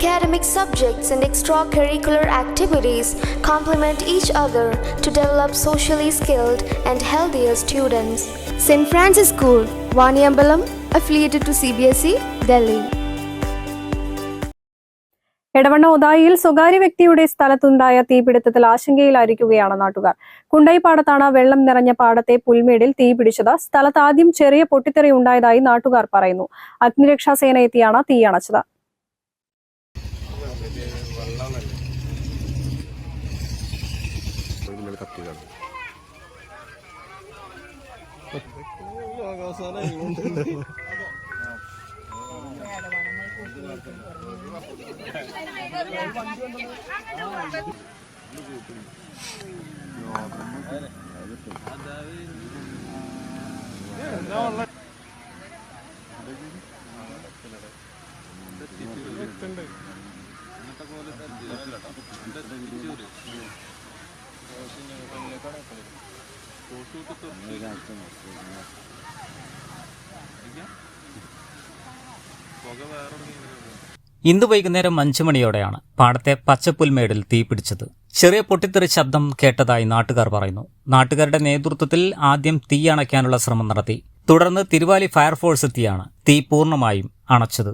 Academic subjects and extracurricular activities complement each other to develop socially skilled and healthier students. St. Francis School, Vaniyambalam, affiliated to CBSE, Delhi. Edavanna ഒതായിയിൽ സ്വകാര്യ വ്യക്തിയുടെ സ്ഥലത്തുണ്ടായ തീപിടുത്തത്തിൽ ആശങ്കയിലായിരിക്കുകയാണ് നാട്ടുകാർ. കുണ്ടൈപ്പാടത്താണ് വെള്ളം നിറഞ്ഞ പാടത്തെ പുൽമേടിൽ തീപിടിച്ചത്. സ്ഥലത്ത് ആദ്യം ചെറിയ പൊട്ടിത്തെറി ഉണ്ടായതായി നാട്ടുകാർ പറയുന്നു. അഗ്നിരക്ഷാസേന എത്തിയാണ് തീയണച്ചത്. ഇന്ന് വൈകുന്നേരം 5 മണിയോടെയാണ് പാടത്തെ പച്ചപ്പുൽമേടിൽ തീപിടിച്ചത്. ചെറിയ പൊട്ടിത്തെറി ശബ്ദം കേട്ടതായി നാട്ടുകാർ പറയുന്നു. നാട്ടുകാരുടെ നേതൃത്വത്തിൽ ആദ്യം തീ അണയ്ക്കാനുള്ള ശ്രമം നടത്തി. തുടർന്ന് തിരുവാലി ഫയർഫോഴ്സ് എത്തിയാണ് തീ പൂർണ്ണമായും അണച്ചത്.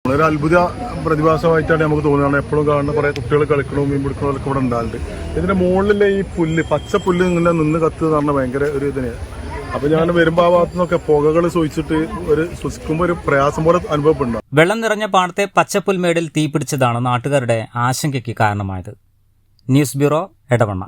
ഒരു അത്ഭുത പ്രതിഭാസമായിട്ടാണ് നമുക്ക് തോന്നുന്നത്. എപ്പോഴും കാണുന്ന കുറെ കുട്ടികൾ കളിക്കണവും മീൻ പിടിക്കണമൊക്കെ ഇവിടെ ഉണ്ടാകുന്നുണ്ട്. ഇതിന്റെ മുകളിലെ ഈ പുല്ല്, പച്ച പുല്ല് ഇങ്ങനെ നിന്ന് കത്തുക എന്ന് പറഞ്ഞാൽ ഭയങ്കര ഒരു ഇതിനെയാണ്. അപ്പൊ ഞാൻ വരുമ്പോ ആ ഭാഗത്തു നിന്നൊക്കെ പുകകൾ സൂചിച്ചിട്ട് ഒരു ശ്വസിക്കുമ്പോൾ ഒരു പ്രയാസം പോലെ അനുഭവപ്പെടുന്നു. വെള്ളം നിറഞ്ഞ പാടത്തെ പച്ചപ്പുൽമേടിൽ തീപിടിച്ചതാണ് നാട്ടുകാരുടെ ആശങ്കയ്ക്ക് കാരണമായത്. News bureau, Edavanna.